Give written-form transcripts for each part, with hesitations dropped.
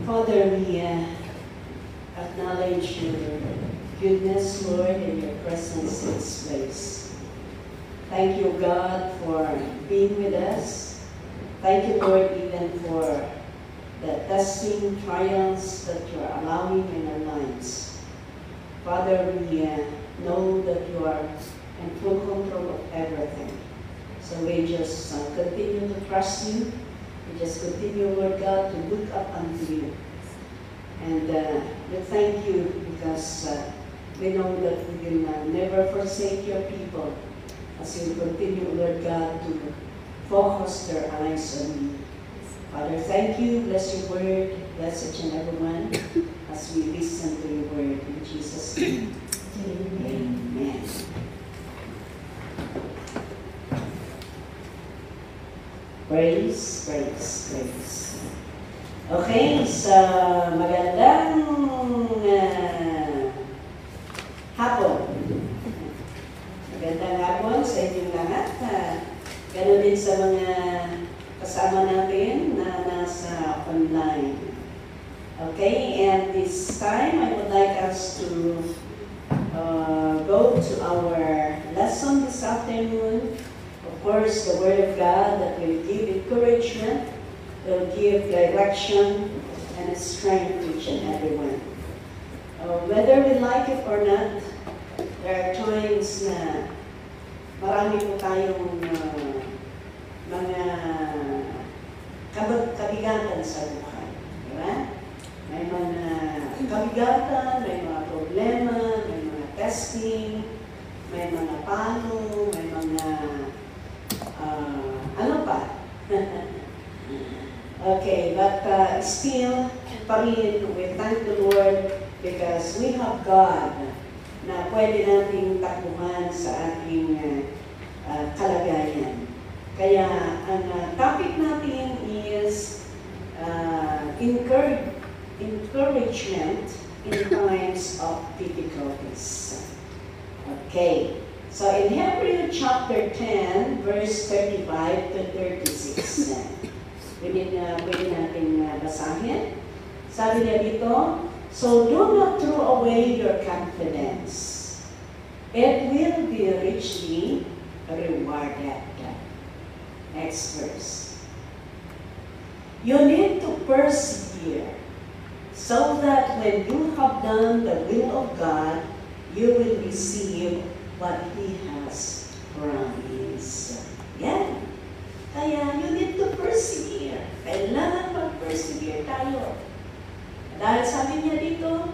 Father, we acknowledge your goodness, Lord, and your presence in this place. Thank you, God, for being with us. Thank you, Lord, even for the testing trials that you're allowing in our lives. Father, we know that you are in full control of everything. So we just continue to trust you. We just continue, Lord God, to look up unto you. And we thank you because we know that we will never forsake your people as you continue, Lord God, to focus their eyes on you. Father, thank you. Bless your word. Bless each and every one as we listen to your word. In Jesus' name. Amen. Praise, praise, praise. Okay, so magandang hapon. Magandang hapon sa inyong lahat. Ganon din sa mga kasama natin na nasa online. Okay, and this time I would like us to go to our lesson this afternoon. Of course, the Word of God that will give encouragement, will give direction and strength to each and every one. Whether we like it or not, there are times na marami po tayong mga kabigatan sa buhay. Diba? May mga kabigatan, may mga problema, may mga testing, may mga pano, may mga ano pa? Okay, but still, pa rin, we thank the Lord because we have God na pwede nating takbuhan sa ating kalagayan. Kaya ang topic natin is encouragement in times of difficulties. Okay. So in Hebrews chapter 10, verse 35 to 36, pwede natin basahin. Sabi niya dito, so do not throw away your confidence. It will be richly rewarded. Next verse. You need to persevere so that when you have done the will of God, you will receive what He has promised. Yan. Kaya you need to persevere. Kailangan mag-persevere tayo. Dahil sabi niya dito,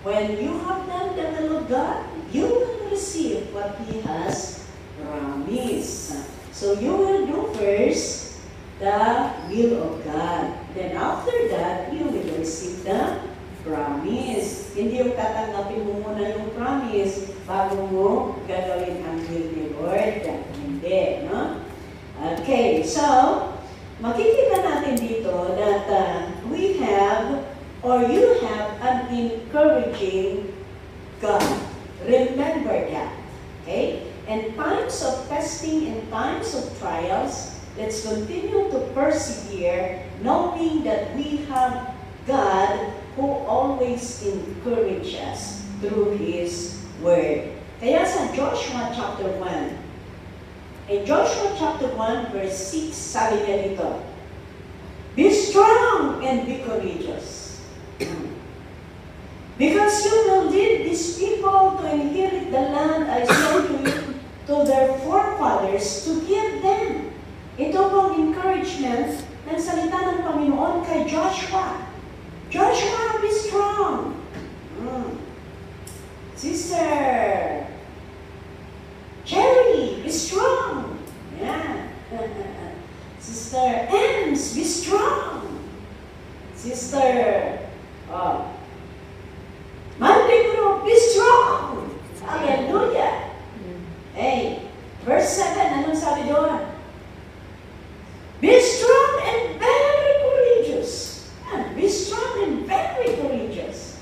when you have done the will of God, you will receive what He has promised. So you will do first the will of God. Then after that, you will receive the promise. Hindi yung tatanggapin mo muna yung promise bago mo gagawin ang will ni Lord. Hindi, no? Okay, so makikita natin dito that we have or you have an encouraging God. Remember that. Okay? In times of testing, in times of trials, let's continue to persevere knowing that we have God who always encourages us through His Word. Kaya sa Joshua chapter 1, in Joshua chapter 1 verse 6, sabi niya dito, be strong and be courageous. Because you will lead these people to inherit the land I swore to their forefathers to give them. Ito pong encouragement ng salita ng Panginoon kay Joshua. Joshua, be strong. Sister Cherry, be strong. Yeah. Sister Ems, be strong. Sister Mandiguro, be strong. Hallelujah. Hey, verse 7, anong sabi doon? Be strong and very courageous. Be strong and very courageous.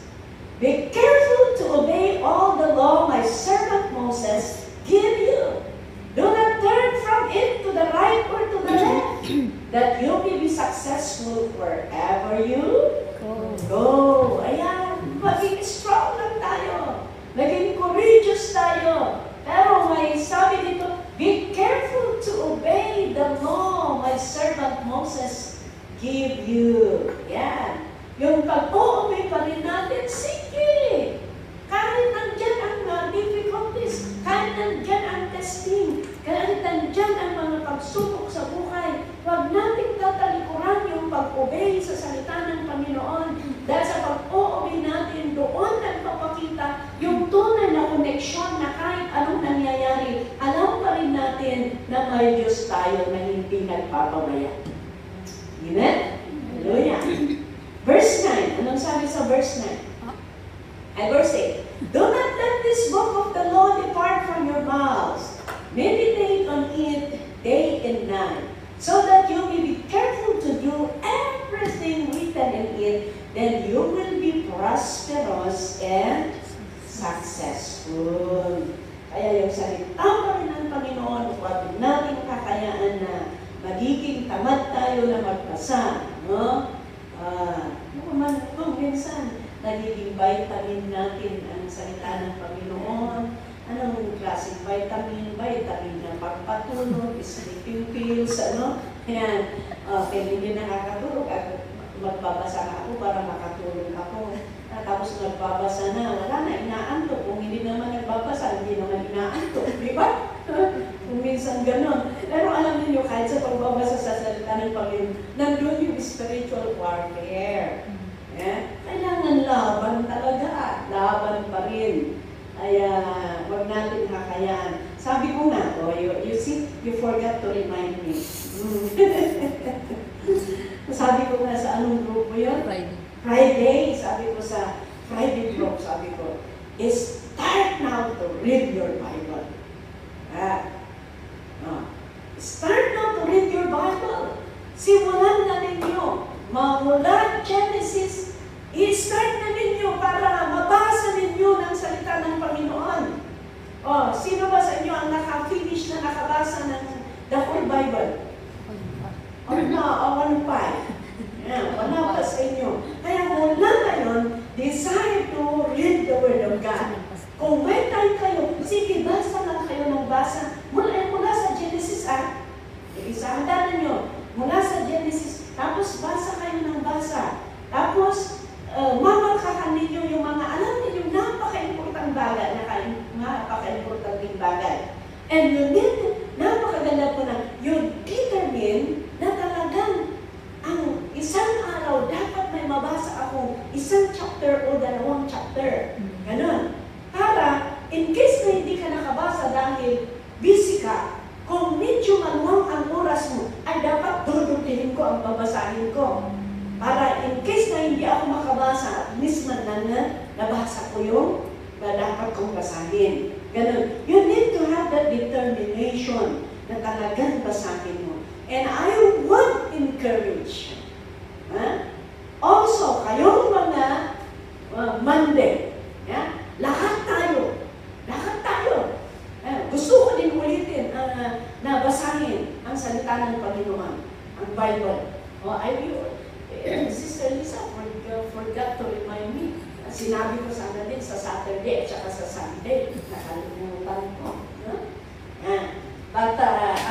Be careful to obey all the law my servant Moses gave you. Do not turn from it to the right or to the left, that you may be successful to wherever you Go. go. Ayan, maging strong lang tayo. Maging courageous tayo. Pero may sabi dito, be careful to obey the law my servant Moses give you. Yan. Yung pag-obey pa rin natin, sige. Kahit nandyan ang difficulties, kahit nandyan ang testing, kahit nandyan ang mga pagsubok sa buhay, huwag nating tatalikuran yung pag-obey sa salita ng Panginoon. Dahil sa pag-obey natin, doon nagpapakita yung tunay na koneksyon na kahit anong nangyayari, alam pa rin natin na may Diyos tayo na hindi nagpapabaya. Amen? Hallelujah. Verse 9. Anong sabi sa verse 9? And verse 8, do not let this book of the law depart from your mouths. Meditate on it day and night, so that you may be careful to do everything written in it, then you will be prosperous and successful. Kaya yung salita pa rin ng Panginoon, huwag natin kakayaan na magiging tamad tayo na magbasa. No? Kung minsan, nagiging vitamin natin ang salita ng Panginoon. Anong klaseng vitamin? Vitamin na pagpatulog, sleeping pills, ano? Yan. Okay, hindi nakakatulog. Magbabasa ako para makatulog ako. Tapos nagbabasa na, wala na, inaantok. Kung hindi naman nagbabasa, hindi naman inaantok. Di ba? Kung minsan ganon. Pero alam niyo, kahit sa pagbabasa sa salita ng Panginoon, nandun yung spiritual warfare. Yeah? Kailangan laban talaga. Laban pa rin. Kaya, wag natin kakayaan. Sabi ko nga, you see, you forgot to remind me. Sabi ko nga sa anong grupo yun? Friday. Sabi ko sa Friday group, sabi ko, start now to read your Bible. Start now to read your Bible. Simulan na ninyo. Mula Genesis, i-start na ninyo para mabasa ninyo ng salita ng Panginoon. Sino ba sa inyo ang naka-finish na nakabasa ng the whole Bible? One five. Wala pa sa inyo. Kaya mula ngayon, decide to read the Word of God. Kung may time kayo, sige, basa lang kayo ng basa. Mula sa Genesis, isahan ninyo. Mula sa Genesis, tapos basa kayo ng basa. Tapos, mamalkakan ninyo yung mga alam ninyo napaka-importanting bagay, napaka-importanting bagay. And you need, napakaganda po na, you determine na talagang ang isang araw dapat may mabasa ako isang chapter o dalawang chapter. Ganon. Para, in case na hindi ka nakabasa dahil busy ka, kung medyo maluwang ang oras mo, ay dapat dudugtihin ko ang babasahin ko. Para in case na hindi ako makabasa, at least man lang na nabasa ko yung na dapat kong basahin. Ganun. You need to have that determination na talagang basahin mo. And I would encourage also, kayong mga Monday, lahat tayo. Gusto ko din ulitin na basahin ang salita ng Panginoon, ang Bible. Sister Lisa forgot to remind me. Sinabi ko sana din sa Saturday at saka sa Sunday. Nakalimutan ko. But,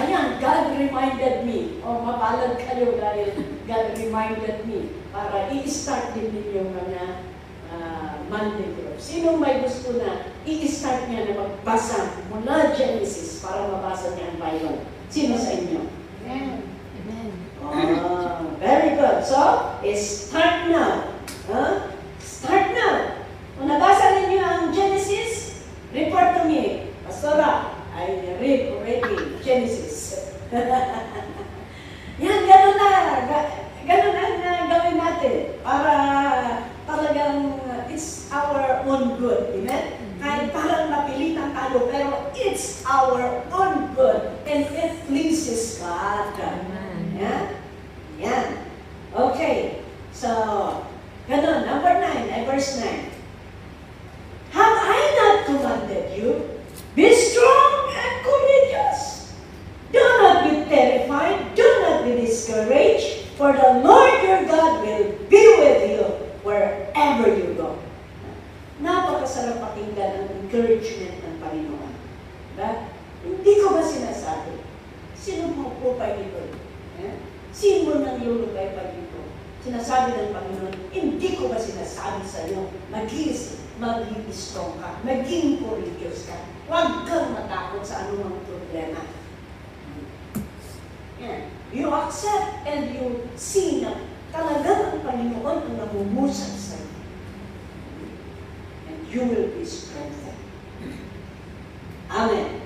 ayan, God reminded me. Mapalad kayo dahil God reminded me para i-start din ninyo mga Monday group. Sino may gusto na i-start niya na magbasa mula Genesis para mabasa niya ang Bible? Sino sa inyo? Amen. Very good. So, start now. Start now. Kung nabasa ninyo ang Genesis, report to me. Pastora, I read already Genesis. Yan, gano'n na gawin natin para talagang it's our own good. Amen? Kahit parang napilitan tayo, pero it's our own good and it pleases God. Yan? Yan. Okay. So, ganun. Number 9, verse 9. Have I not commanded you? Be strong and courageous. Do not be terrified. Do not be discouraged. For the Lord Lord your God will be with you wherever you go. Napakasarap pakinggan ang encouragement ng Panginoon. Diba? Hindi ko ba sinasabi? Sino mo po pa dito? Sino mo nang lulubay pa dito? Sinasabi ng Panginoon, hindi ko ba sinasabi sa iyo, maging strong ka, maging courageous ka. Huwag kang matakot sa anumang problema. You accept and you see na talagang ang Panginoon ang namumusap sa iyo. And you will be strengthened. Amen.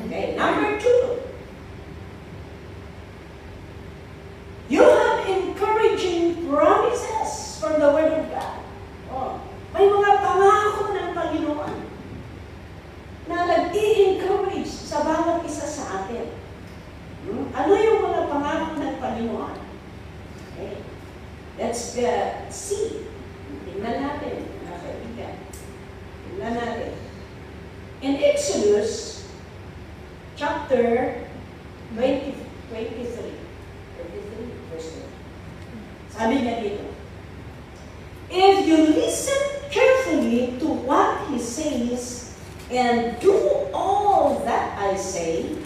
Okay, number 2. You have encouraging promises from the Word of God. Oh, may mga pangako ng Panginoon na nag-i-encourage sa bawat isa sa atin. Ano yung mga pangako ng Panginoon? Okay. Let's see. Tingnan natin, mga kaibigan. Tingnan natin. In Exodus, chapter 23, verse 1. Sabi niya dito, if you listen carefully to what He says and do all that I say,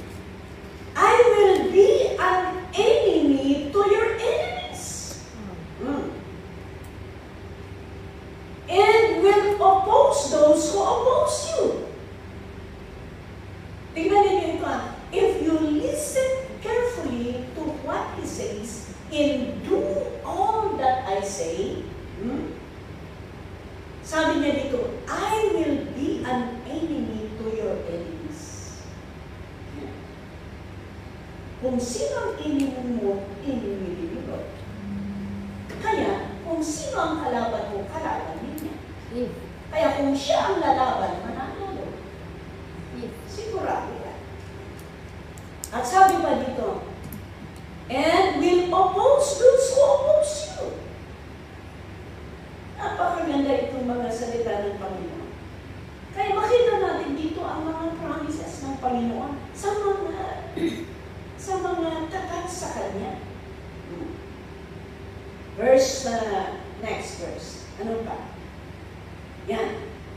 I will be an enemy to your enemies. And will oppose those who oppose you. Tingnan niyo ito. If you listen carefully to what He says and do all that I say, sabi niya dito, I will be an enemy to your enemies. Kung sino ang enemy mo, enemy din ito. Kaya, kung sino ang kalaban mo, kalaban din niya. Kaya kung siya ang lalaban, mananalo. Sigurado yan. At sabi pa dito, and will oppose those who oppose you. Napakaganda itong mga salita ng Panginoon. Kaya makita natin dito ang mga promises ng Panginoon sa mga tapat sa Kanya. Next verse. Ano pa? Yan.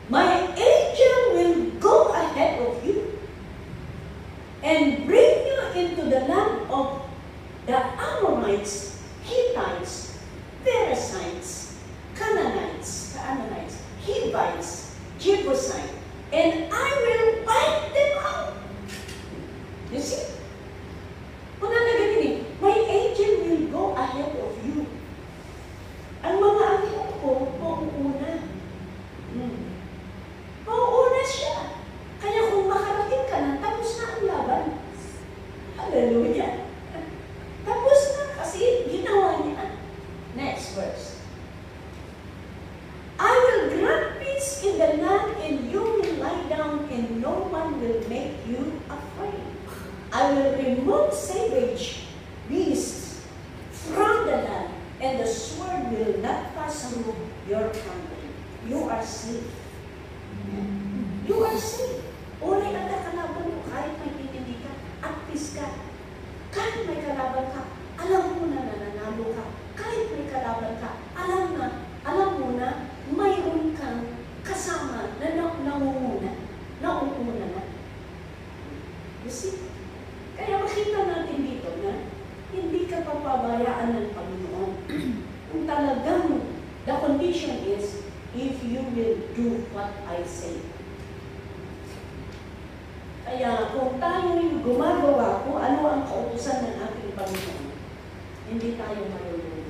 My angel will go ahead of you and bring you into the land of the Amorites, Hittites, Perizzites, Canaanites, Hivites, Jebusites, and I will wipe them out. You see? Kung nalagay my angel will go ahead of you. Ang mga anghel ko, mauuna. Mauuna siya. Kaya kung makarating ka na, tapos na ang laban. Hallelujah. Tapos na kasi ginawa niya. Next verse. I will grant peace in the land and you will lie down and no one will make you afraid. I will remove savage beasts from the land and the sword will not pass through your country. You are safe. You are safe. Ulay ang kalaban mo kahit may titindi ka at peace ka. Kahit may kalaban ka, alam mo na nananalo ka. Kahit may kalaban ka, alam mo na mayroon kang kasama na nauuna na. You see? Kaya makita natin dito na hindi ka papabayaan ng Panginoon. Kung talagang the condition is if you will do what I say. Kaya kung tayo yung gumagawa kung ano ang kautusan ng ating Panginoon, hindi tayo malulunod.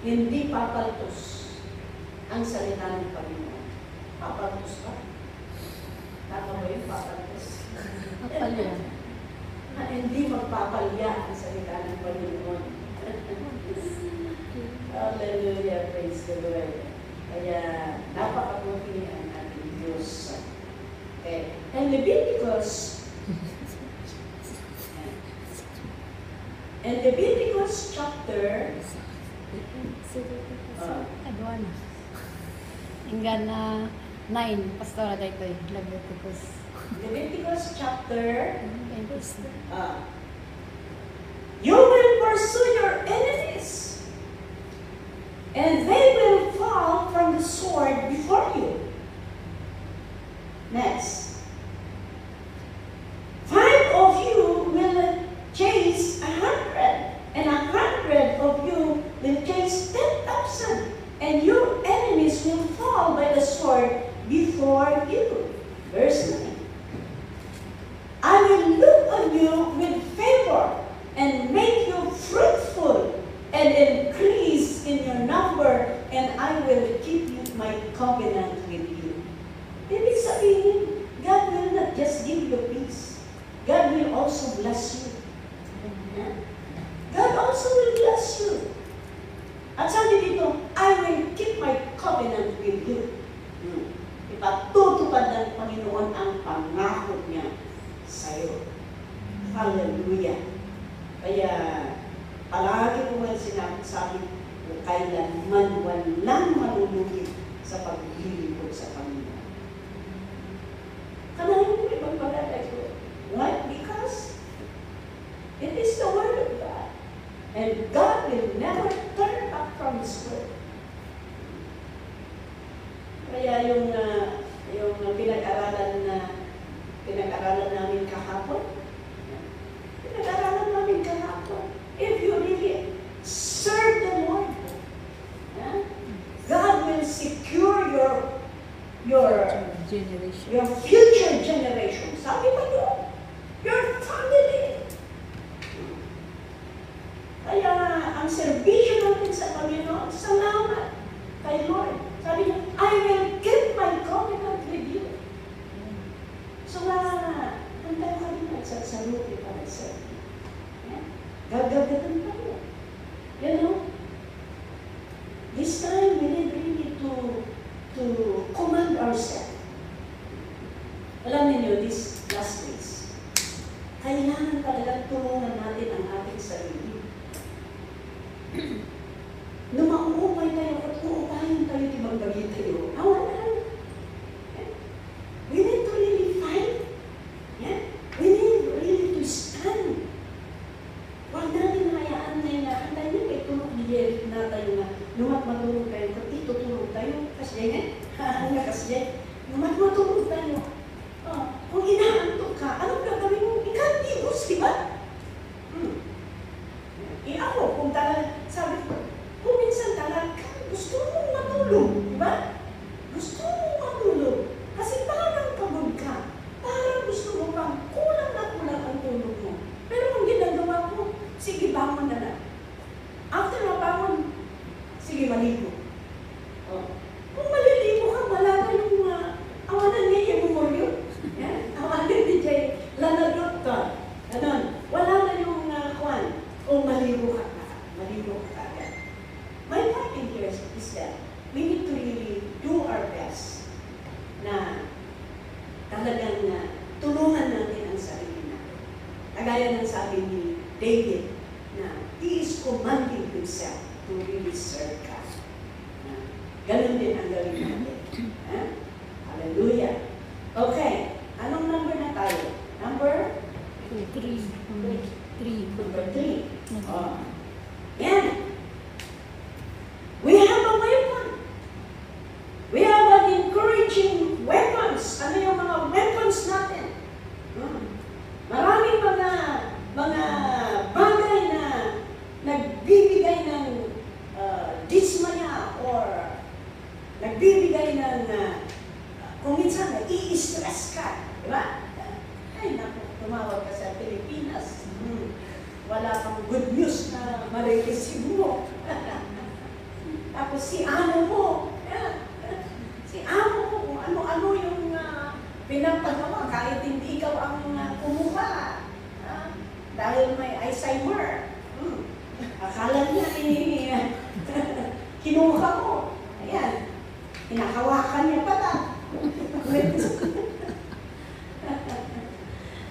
Hindi papaltos ang salita ng Panginoon. Papaltos ba? Tama ba yung papaltos? Papalya. Na hindi magpapalya ang salita ng Panginoon. Hallelujah, praise the Lord. Kaya napakabuti ang ating Diyos. Okay. And Leviticus chapter hingga na 9, pastora dito Leviticus. Leviticus chapter you will pursue your enemies, and they will fall from the sword before you. Next. 5 of you will chase 100, and 100 of you will chase 10,000, and your enemies will fall by the sword before you. Verse 9. I will look on you with favor and make you fruitful and increase in your number, and I will keep my covenant with you. Ibig sabihin, God will not just give you peace. God will also bless you. God also will bless you. At sabi dito, I will keep my covenant with you. Ipatutupad ng Panginoon ang pangako niya sa'yo. Hallelujah. Kaya, palagi ko nga sinasabi kung kailanman walang malulugi sa paglilingkod sa Panginoon. Kanahin mo ibang paglalagay ko. Why? Because it is the Word of God. And God will never turn back from His Word. Kaya yung pinag-aralan namin kahapon, if you really serve the Lord, God will secure your future generation. Sabi pa yun, your family. Kaya ang serbisyo natin sa Panginoon, salamat kay Lord. Sabi niya, I will keep my covenant with you. So handa ka rin nagsasaluti para sa gagagatan tayo. You know, this time we need really to command ourselves. Alam niyo, these last days, kailangan talagang tulungan natin ang ating sarili. Nung mauupay tayo at uupahin tayo, timang gabi tayo, awalan. We need to really fight. We need really to stand. Huwag natin hayaan na hantay niyo kay tulog niya na tayo na lumat matulog tayo, pati tutulog tayo, kasi yan, kasi lumat matulog tayo. Kung inaantok ka, anong gagawin mo? Ikatibos, di ba? Ako, kung talaga, sabi ko, kung minsan talaga, gusto mong matulog, di ba? Gusto mong matulog. Kasi parang pagod ka. Parang gusto mo pang kulang ang tulog mo. Pero kung ginagawa ko, sige, bangon na lang. After na bangon, sige, maligo. Kung maliligo ka, wala ka yung awanan niya yung memoryo. Awanan ni Jay, lalagot ka. Ganon. Wala na yung kwan. Kung maligo ka agad. My point in here is that we need to really do our best na talagang tulungan natin ang sarili natin. Kagaya ng sabi ni David na he is commanding himself to really serve God. Ganun din ang gawin natin. Hallelujah. Okay. Anong number na tayo? Number? 3. Number 3. Yan. We have a weapon. We have an encouraging weapons. Ano yung mga weapons natin? Maraming mga bagay na nagbibigay ng dismaya or nagbibigay ng kung minsan i-stress ka. Diba? Ay, naku, tumawag ka sa Pilipinas. Wala pang good news na marireceive mo. Tapos si amo mo. Si amo mo, kung ano-ano yung pinapagawa, kahit hindi ikaw ang kumuha. Dahil may Alzheimer. Akala niya kinuha mo. Ayan. Hinahawakan niya pala.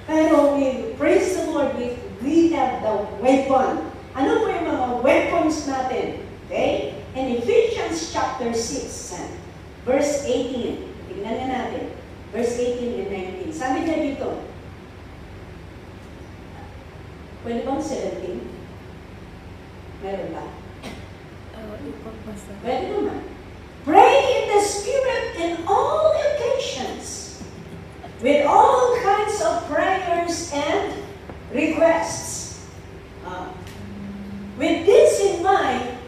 Pero we praise the Lord, we have the weapon. Ano po yung mga weapons natin? Okay? In Ephesians chapter 6, verse 18. Tingnan na natin. Verse 18 and 19. Sabi niya dito, pwede bang 17? Meron ba? Ipapasa. Pwede naman. Pray in the Spirit in all occasions, with all kinds of prayers and requests. With this in mind,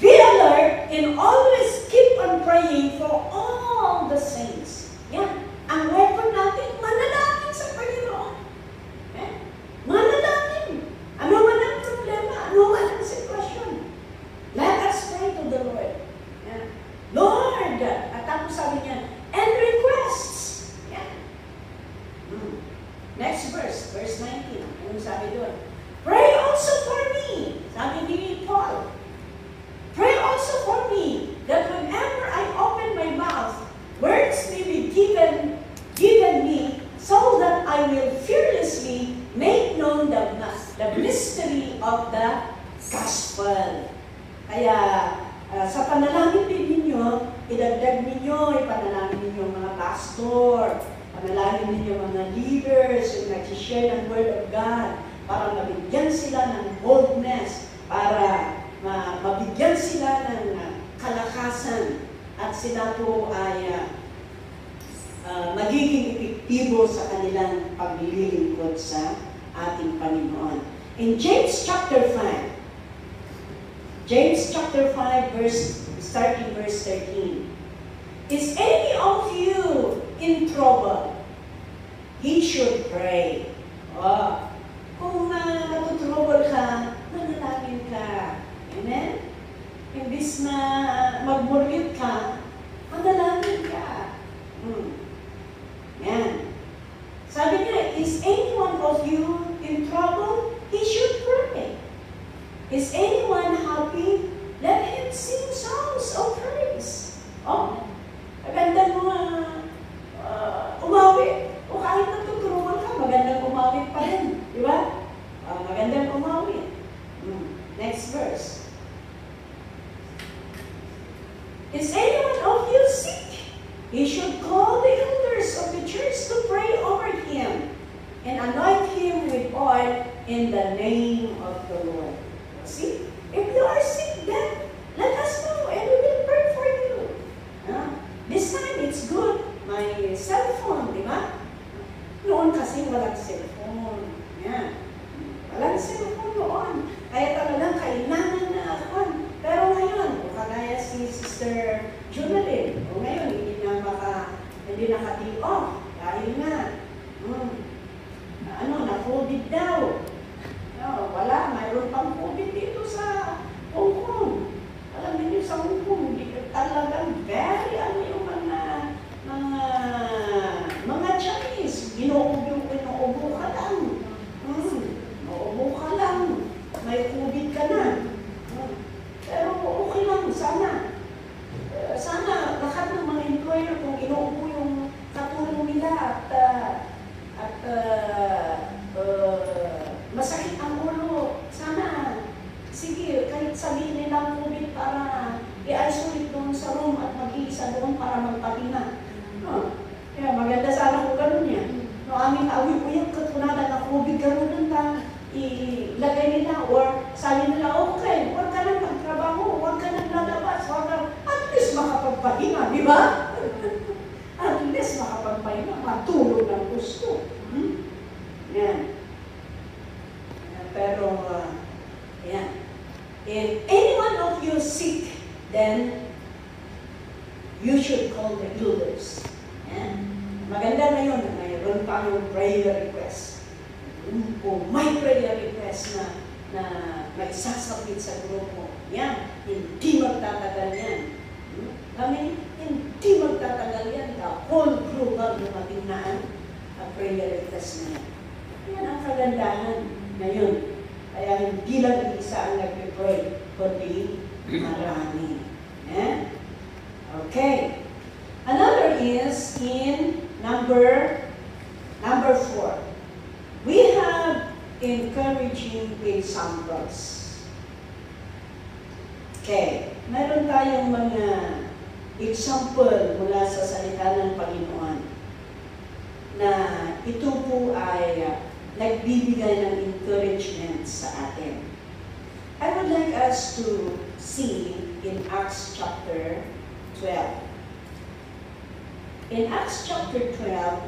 be alert and always keep on praying for all the saints. Yan. Ang weapon natin, manalangin sa Panginoon. Manalangin. Ano man ang problema, ano man ang sitwasyon. Let us pray to the Lord. Yan. Lord, at tapos sabi niya, and requests. Yan. Next verse, verse 19. Anong sabi doon? Pray also for me. Sabi ni Paul. Pray also for me that whenever I open my mouth, words may be given me so that I will fearlessly make known the mystery of the gospel. Kaya sa panalangin din ninyo, idagdag ninyo, ipanalangin ninyo mga pastor, panalangin ninyo mga leaders yung nag-share ng Word of God para mabigyan sila ng boldness, para mabigyan sila ng kalakasan at sila po ay magiging epektibo sa kanilang paglilingkod sa ating Panginoon. In James chapter 5, starting verse 13. Is any of you in trouble? He should pray. Kung natutrouble ka, manalangin ka. Amen? Imbis na magmulit ka, manalangin ka. Yan. Sabi niya, is anyone of you in trouble? He should pray. Is anyone happy? Let him sing songs of praise. Magandang umawit. O kahit natutulungan ka, magandang umawit pa rin. Di ba? Magandang umawit. Next verse. Is anyone of you sick? He should call the elders of the church to pray over him and anoint him with oil in the name of the Lord. See? If you are sick, then let us know and we will pray for you. This time, it's good. My cell phone, di ba? Noon kasi walang cellphone. Yan. Walang cellphone noon. Kaya talagang kailangan na ako. Pero ngayon, kagaya si Sister Junalyn, ngayon, hindi naka-take off. Dahil nga, na-COVID daw. Wala, mayroon pang COVID dito sa Hong Kong. Alam niyo sa Hong Kong, talagang very, yung mga Chinese, inuubo ka lang. Inuubo ka lang. May COVID ka na. Pero okay lang, sana. Sana lahat ng mga employer kung inuubo yung katulong nila at masakit ang ulo, sana, sige, kahit sabihin nilang COVID para i-isolate doon sa room at mag-iisa doon para magpahinga. Kaya maganda sana kung ganun yan. Aming awi-uyang katunanan na COVID ganun doon ilagay nila or sabi nila, okay, huwag ka nang magtrabaho, huwag ka nang lalabas, at least makapagpahinga, di ba? At least makapagpahinga, matulog ng gusto. Yan. Pero, yan. If any one of you sick, then you should call the elders. Yan. Maganda na yun, mayroon tayong prayer request. Kung may prayer request na magsasabit sa grupo, yan, hindi magtatagal yan. Kami, hindi magtatagal yan. The whole group ang dumating na ang prayer request na yan. Yan ang kagandahan ngayon. Kaya hindi lang isa ang nag-pray, kundi marami. Okay. Another is in number 4. We have encouraging examples. Okay. Meron tayong mga example mula sa salita ng Panginoon na ito po ay nagbibigay ng encouragement sa atin. I would like us to see in Acts chapter 12. In Acts chapter 12,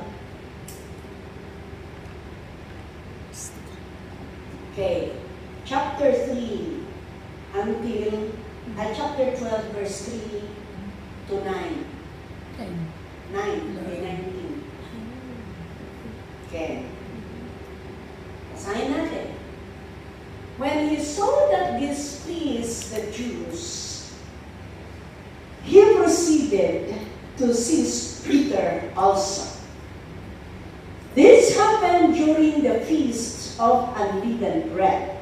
okay, chapter 3 until chapter 12, verse 3 to 9. 9, okay, 19. Okay. Basahin natin. When he saw that this pleased the Jews, he proceeded to seize Peter also. This happened during the feast of unleavened bread.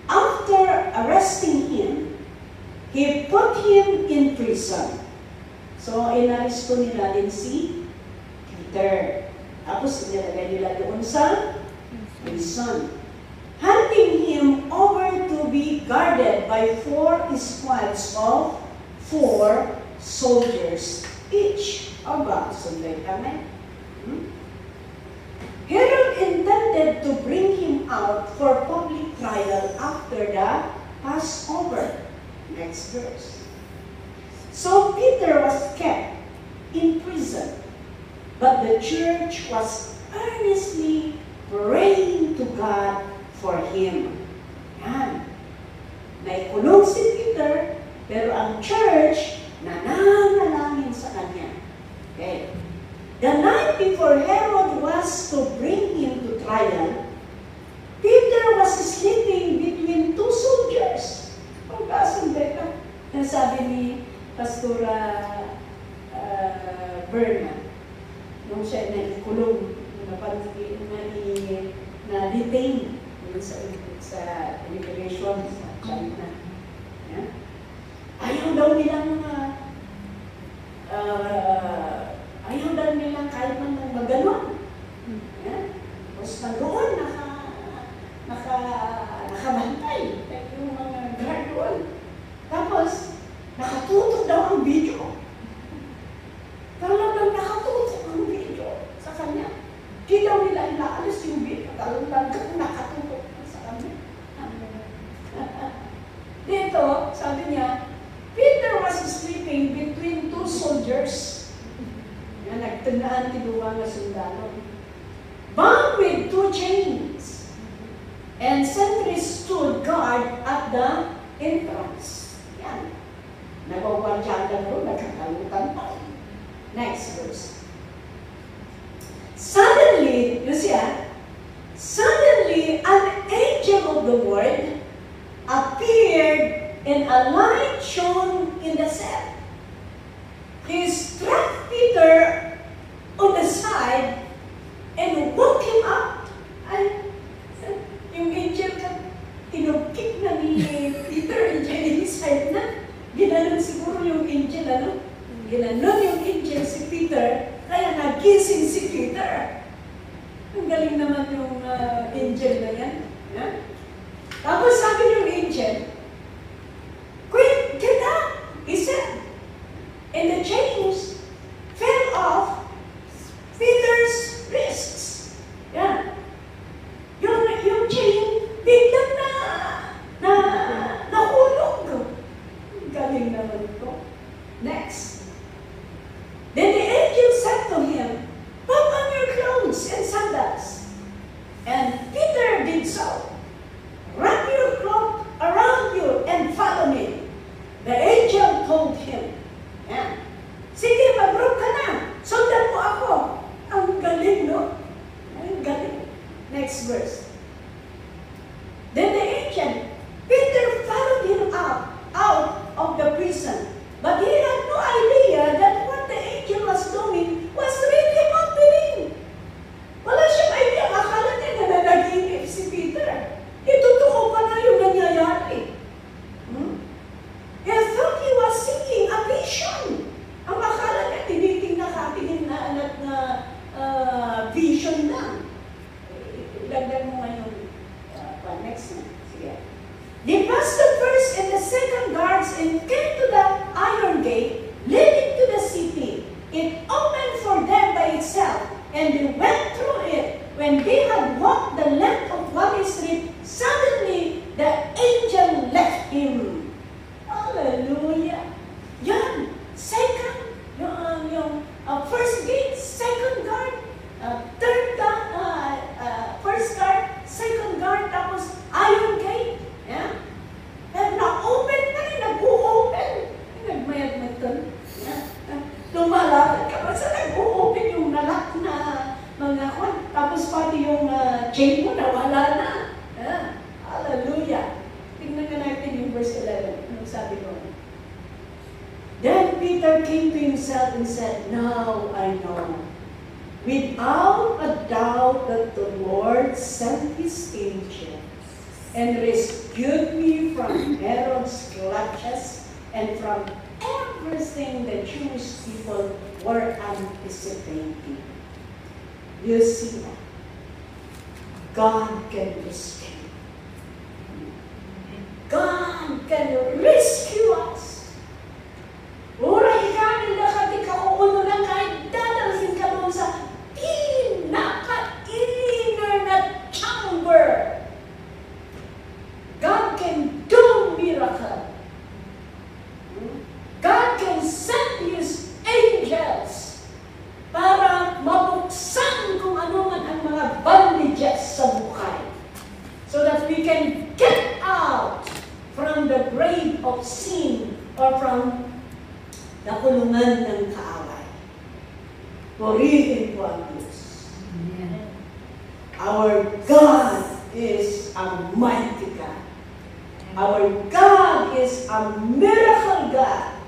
After arresting him, he put him in prison. So, inaresto nila din si Peter. Tapos, nilagay nila doon sa prison. Handing him over to be guarded by 4 squads of 4 soldiers each. Aba, sunday kami. Herod intended to bring him out for public trial after the Passover. Next verse. So Peter was kept in prison, but the church was earnestly praying to God for him. Yan. Naikulong si Peter, pero ang church nananalangin sa kanya. Okay. The night before Herod was to bring him to trial, Peter was sleeping between 2 soldiers. Pagkasunday ka. Nasabi ni Pastora Berna, nung siya naikulong, na-detain sa immigration sa China. Yeah? Ayaw daw nilang kahit man maganon. Yeah? Tapos nandoon, nakabantay. Yung mga guard doon. Tapos, nakatutok daw ang video. Talagang nakatutok ang video sa kanya. Di daw nila inaalis yung video. Talagang nakatutok sa kanya. Dito, sabi niya, Peter was sleeping between 2 soldiers. Yan, nagtandaan tinuwa nga sundalo. Bound with 2 chains. And sentries stood guard at the entrance. Yan. Nagwawardyan lang doon, nagkakalutan pa. Next verse. Suddenly, you see, suddenly an angel of the Lord appeared and a light shone in the cell. He struck Peter on the side and woke him up. Ay, yung angel ka, tinugkik na ni Peter, angel side na. Ginanon siguro yung angel, ano? Ginanon yung angel si Peter, kaya nagising si Peter. Ang galing naman yung angel na yan. Yeah? Tapos sabi yung angel, "Quick, get up," he said. And the chains fell off Peter's wrists. Yeah. Yung chain, biglang nahulog. Galing naman ito. Next. Then the angel said to him, "Put on your clothes and sandals." And Peter did so. "Wrap your cloak around you and follow me." The angel told him, "Yeah, sige, mag-rope ka na. Sundan mo ako." Ang galing, no? Ang galing. Next verse. Then the angel, Peter followed him out of the prison. But he had no idea that what the angel was doing was really happening. Wala siyang idea. Akala niya na nanaginip si Peter. Totoo pa na yung nangyayari. He thought he was seeing a vision. Ang akala niya, tinitingnan na vision lang. Ilagdag mo ngayon. Next na. Sige. They passed the first and the second guards and came to the iron gate leading to the city. It opened for them by itself, and they went through it. When they had walked the length of one street, Peter came to himself and said, "Now I know, without a doubt, that the Lord sent his angel and rescued me from Herod's clutches and from everything the Jewish people were anticipating." You see that? God can rescue. God can rescue us. Ura ikanin na kati kauuno na kahit dadalhin ka doon sa pinaka-inner na chamber. God can do miracle. God can send His angels para mabuksan kung ano man ang mga bandages sa buhay. So that we can get out from the grave of sin or from the kulungan ng kaaway. Purihin po ang Diyos. Our God is a mighty God. Our God is a miracle God.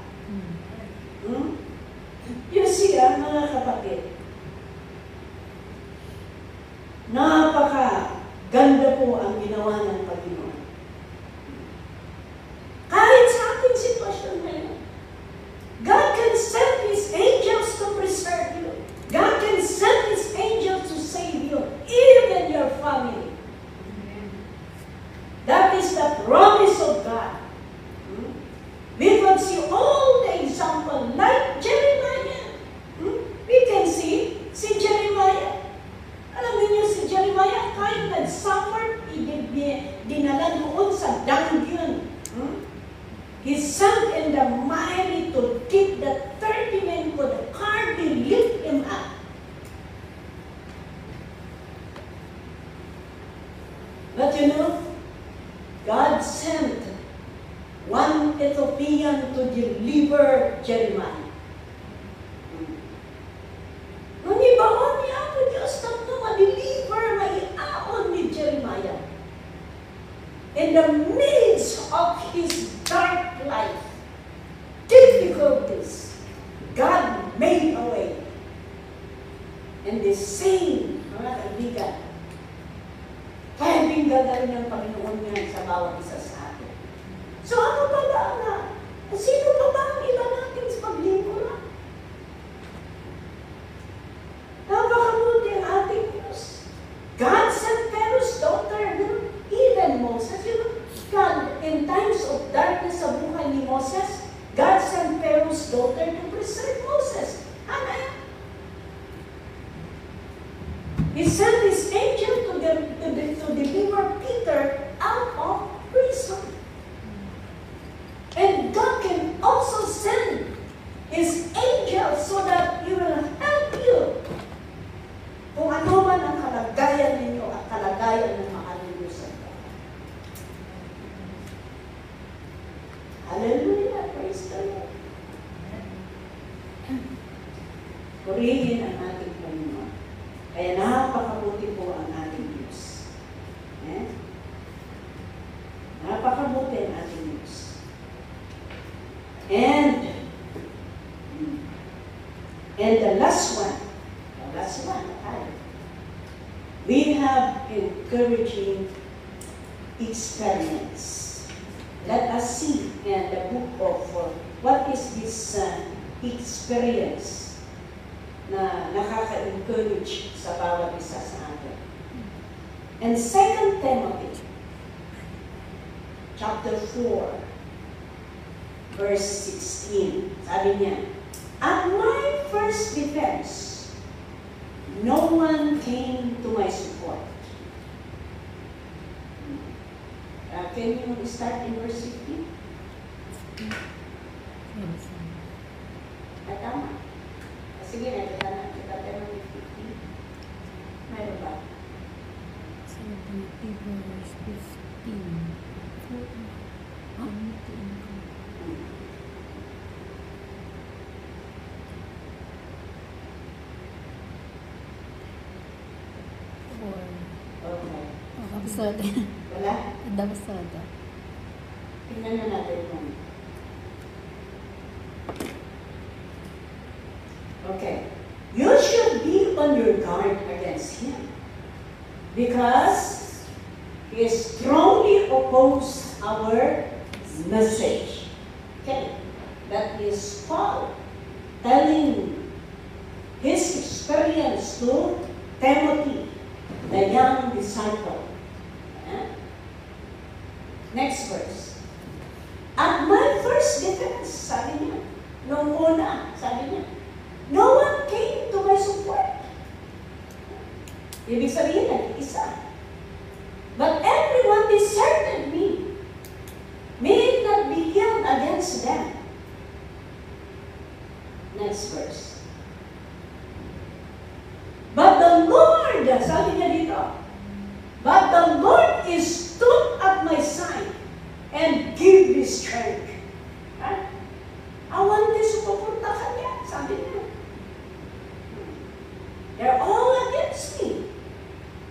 You see, mga kapatid, napaka-ganda po ang ginawa ng Panginoon. Kahit sa ating sitwasyon ngayon, God can send His angels to preserve you. God can send His angels to save you, even your family. That is the promise of God. We can see all the example, like Jeremiah. We can see si Jeremiah. Alam niyo si Jeremiah, kahit nag-suffer, dinala doon sa dungeon. He sunk in the mire to keep the 30 men for the car to lift him up. But you know, God sent one Ethiopian to deliver Jeremiah. Nung ibaon niya ako, Diyos, na ma-deliver, maiaon ni Jeremiah. In the midst of his dark life, difficulties, God made a way. And the same, mga kaibigan, pwedeng gagawin ng Panginoon niya sa bawat isa sa atin. So ano pa ba na? Sino pa ba ang iba natin sa paglingkuran? Napakabuti ang ating Diyos. God sent Pharaoh's daughter, even Moses. You know, God, in times of darkness sa buhay ni Moses, God sent Pharaoh's daughter to preserve Moses. Ano? He sent His angel to deliver Peter out of prison. And God can also send His angel so that He will help you kung ano man ang kalagayan ninyo at kalagayan ng mahal ninyo sa Diyos. Hallelujah! Praise the Lord! Purihin ang ating Panginoon. Kaya napakabuti po ang ating Diyos. Napakabuti ang ating Diyos. And the last one, we have encouraging experience. Let us see in the book of what is this experience na nakaka-encourage sa bawat isa sa atin. And 2 Timothy chapter 4 verse 16, sabi niya, "At my first defense, no one came to my support." Can you start in verse 15? Tama. Sige, nakita na. Kita tayo ng 15. Mayroon ba? 17 verse 15. Absurd. Wala? Absurd. Tingnan na natin kung Okay. You should be on your guard against him because he strongly opposed our message. Okay. That is Paul telling his experience to Timothy, the young disciple. Next verse. At my first defense, sabi niya, nung una, sabi niya, no one came to my support. Ibig sabihin, nag-isa. But everyone deserted me. May it not be held against them. Next verse. But the Lord, sabi niya dito, but the Lord is stood at my side and give me strength. Awan din supupuntahan niya, sabi niya. They're all against me.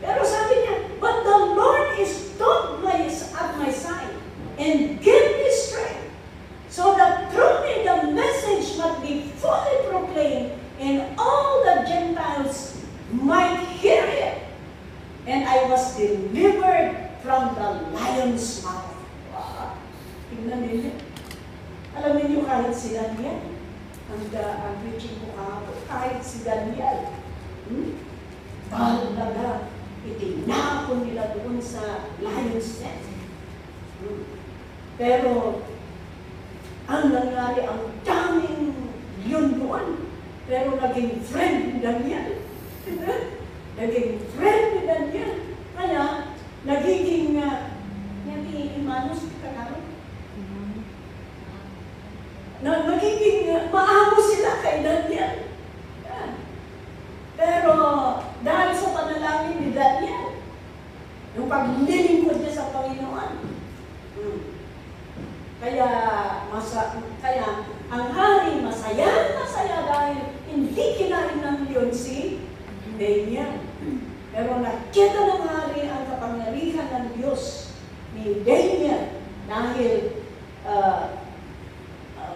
Pero sabi niya, but the Lord is stood at my side and give me strength, so that through me the message might be fully proclaimed and all the Gentiles might hear it. And I was delivered from the lion's mouth. Wow. Tingnan ninyo. Alam niyo kahit si Daniel, ang preaching ko kahapon, kahit si Daniel, talaga, itinapon nila doon sa lion's den. Pero, ang nangyari, ang daming yun doon. Pero naging friend ni Daniel. Naging friend ni Daniel. Kaya, nagiging, imanos, kakaro. Nagiging maamo sila kay Daniel. Yan. Pero, dahil sa panalangin ni Daniel, yung paglilingkod niya sa Panginoon, kaya ang hari masaya dahil hindi kinain ng leon si Daniel. Pero nakita ng hari ang kapangyarihan ng Diyos ni Daniel dahil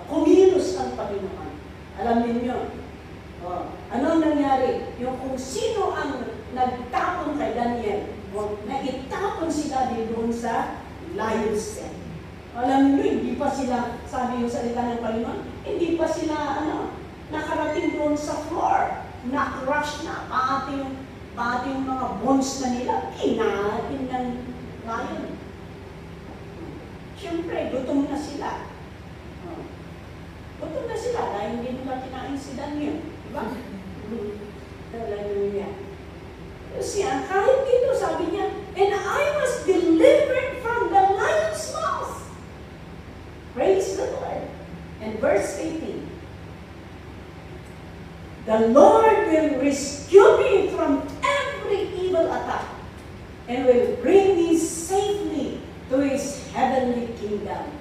kumilos ang Panginoon. Alam niyo, anong nangyari? Yung kung sino ang nagtapon kay Daniel, naitapon sila din doon sa lion's den. Alam niyo, hindi pa sila, sabi yung salita ng Panginoon, hindi pa sila, nakarating doon sa floor. Na-crush na, pati yung mga bones na nila, kinatin ng lion. Siyempre, gutom na sila. Gutom na sila dahil hindi nila kinain si Daniel. Diba? Hallelujah. Siya, kahit dito, sabi niya, and I was delivered from the lion's mouth. Praise the Lord. And verse 18. The Lord will rescue me from every evil attack and will bring me safely to His heavenly kingdom.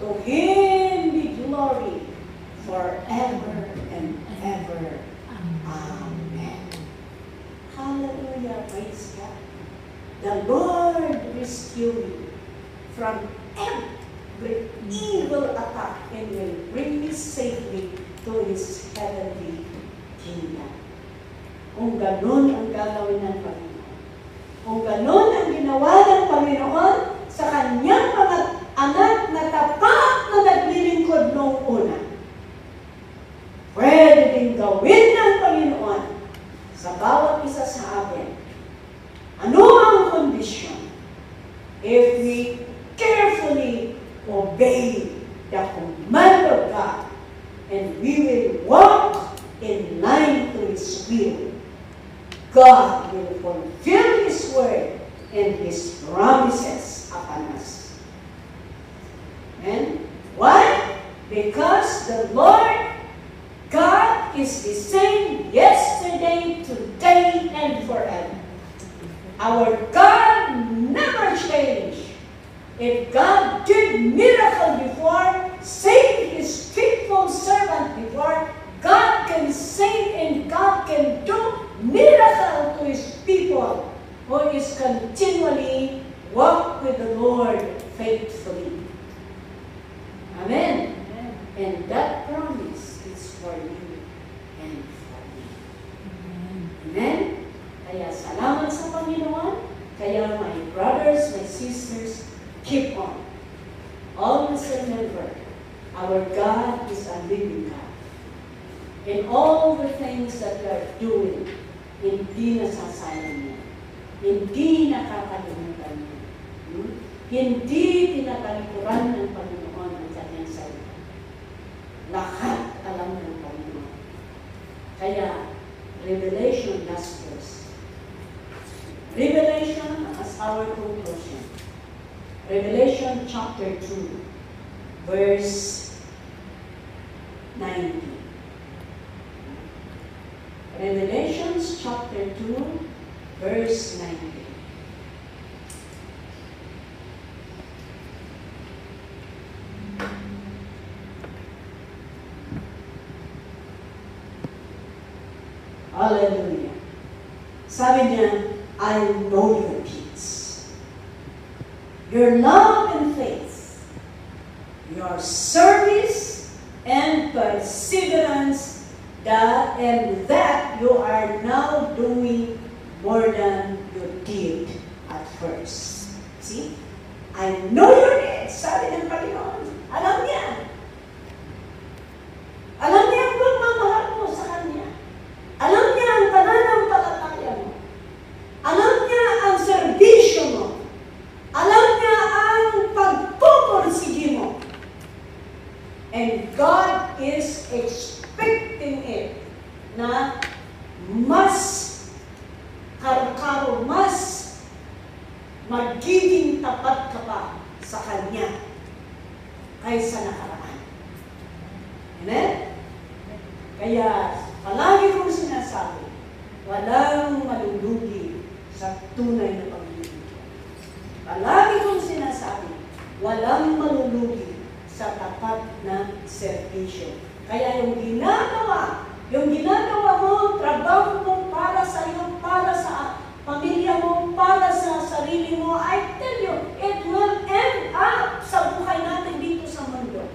To Him be glory forever and ever. Amen. Hallelujah. Praise God. The Lord rescue me from every evil attack and will bring me safely to His heavenly kingdom. Kung ganun ang gagawin ng Panginoon, kung ganun ang ginawa ng Panginoon sa kanyang mga anak na tapat na naglilingkod noong una, pwede din gawin ng Panginoon sa bawat isa sa atin. Ano ang kondisyon? If we carefully obey the command of God and we will walk in line to His will, God will fulfill His word and His promises upon us. Amen? Why? Because the Lord God is the same yesterday, today, and forever. Our God never changed. If God did miracle before, saved His faithful servant before, God can save and God can do miracle to His people who is continually walk with the Lord faithfully. Amen. Amen. And that promise is for you and for Kaya my brothers, my sisters, keep on. Always remember, our God is a living God. And all the things that we are doing, hindi nasasayang niya. Hindi nakakalimutan niya. Hindi tinatalikuran ng Panginoon ang kanyang salita. Lahat alam ng Panginoon. Kaya, Revelation last verse. Revelation as our conclusion. Revelation chapter 2, verse 19. Revelations chapter 2, verse 19. Hallelujah. Sabi niya, I know your deeds, your love and faith, your service and perseverance, and that you are now doing more than you did at first. See? I know your deeds, sabi ng Panginoon. Alam niya. Alam niya ang pagmamahal mo sa Kanya. Alam niya ang pananampalataya mo. Alam niya ang serbisyo mo. Alam niya ang pagpupursige mo. And God is expecting it na mas karo-karo, mas magiging tapat ka pa sa Kanya kaysa nakaraan. Amen? Kaya, palagi kong sinasabi, walang malulugi sa tunay na paglilingkod. Palagi kong sinasabi, walang malulugi sa tapat na serbisyo. Kaya yung ginagawa mo, trabaho mo para sa iyo, para sa pamilya mo, para sa sarili mo, I tell you, it will end up sa buhay natin dito sa mundo.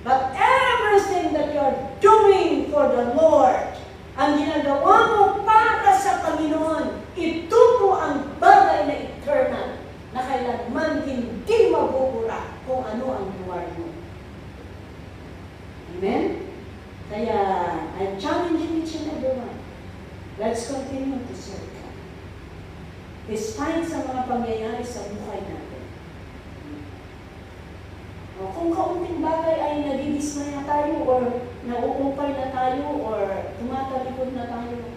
But everything that you're doing for the Lord, ang ginagawa mo para sa Panginoon, ito po ang bagay na eternal, na kailanman hindi mabubura kung ano ang reward mo. Amen? Kaya, I'm challenging each and every one. Let's continue to serve God. Despite sa mga pangyayari sa buhay natin. Kung kaunting bagay ay nadidismaya tayo or nauupay na tayo or tumatalikod na tayo,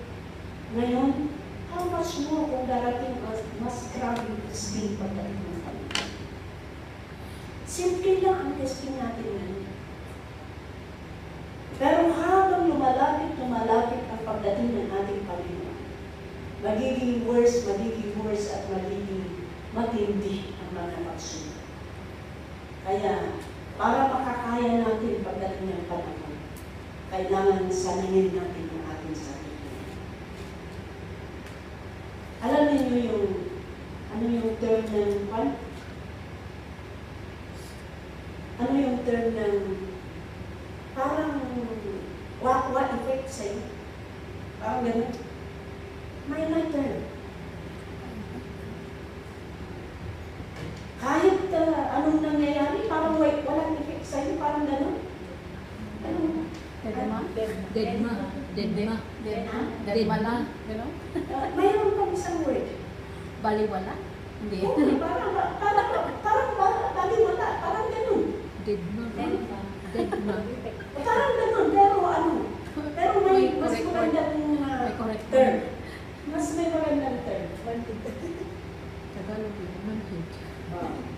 ngayon, how much more kung darating mas grabe testing pagdating ng Panginoon? Simple lang ang testing natin ngayon. Pero habang lumalapit ang pagdating ng ating Panginoon, magiging worse at magiging matindi ang mga pagsubok. Kaya, para makakaya natin pagdating ng panahon, kailangan sanayin natin ang ating sarili. Alam niyo yung term ng ano yung term ng parang what effect sa'yo? Parang gano'n. May term. Kahit anong nangyayari, parang walang effect sa'yo, parang gano'n. Deadma lang. Gano'n? Mayroon pang isang word. Baliwala? Hindi. Oo, parang baliwala, parang gano'n. Deadma. Parang gano'n, pero may mas magandang term. Mas may magandang term. Tagalog yun, manhid.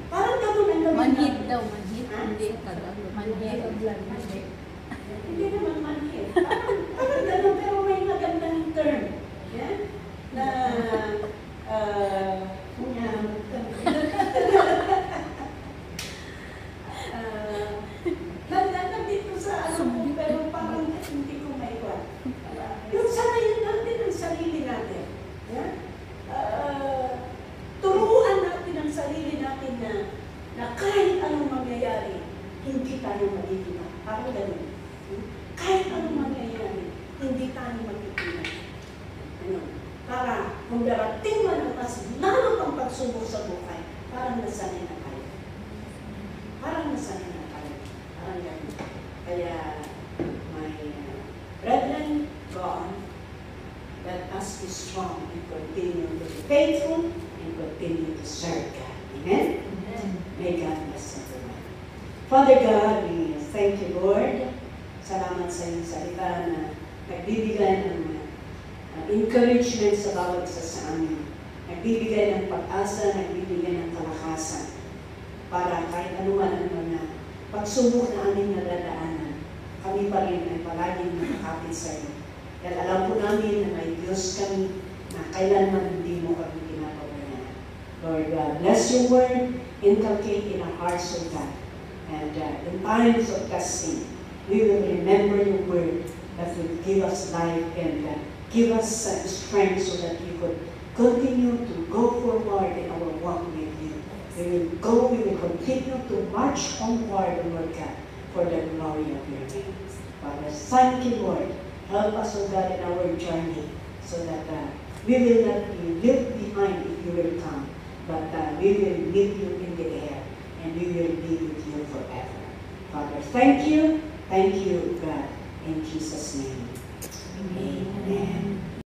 Parang gano'n ang gawin Manhid natin. daw, manhid. Hindi, Tagalog. Manhid. Hindi naman manhid. Parang gano'n, pero may magandang term. Yan? Na, nandito sa ano, pero parang hindi ko maiwan. Yung sanayin natin ang sarili natin. Yan? Turuan natin ang sarili natin na kahit anong mangyayari, hindi tayo magiging. Parang gano'n. Kahit anong mangyayari, hindi tayo magiging. Para kung darating man ang mas lalo pang pagsubok sa buhay, parang nasanay na tayo. Parang nasanay na tayo. Parang ganun. Kaya, my brethren, go on. Let us be strong and continue to be faithful and continue to serve God. Amen? Amen. May God bless everyone. Father God, we thank you, Lord. Salamat sa iyong salita na nagbibigay ng encouragement sa bawat isa sa amin. Nagbibigay ng pag-asa, nagbibigay ng kalakasan para kahit anuman ang mga pagsubok na aming nadadaanan, kami pa rin ay palaging nakakapit sa iyo. Dahil alam po namin na may Diyos kami na kailanman hindi mo kami pinapabayaan. Lord God, bless your word, inculcate in our hearts, O God. And in times of testing, we will remember your word that will give us life and give us strength so that we could continue to go forward in our walk with you. We will continue to march onward, Lord God, for the glory of your name. Father, thank you, Lord. Help us, O God, in our journey so that we will not be left behind if you will come, but we will meet you in the air and we will be with you forever. Father, thank you, God, in Jesus' name. Amen.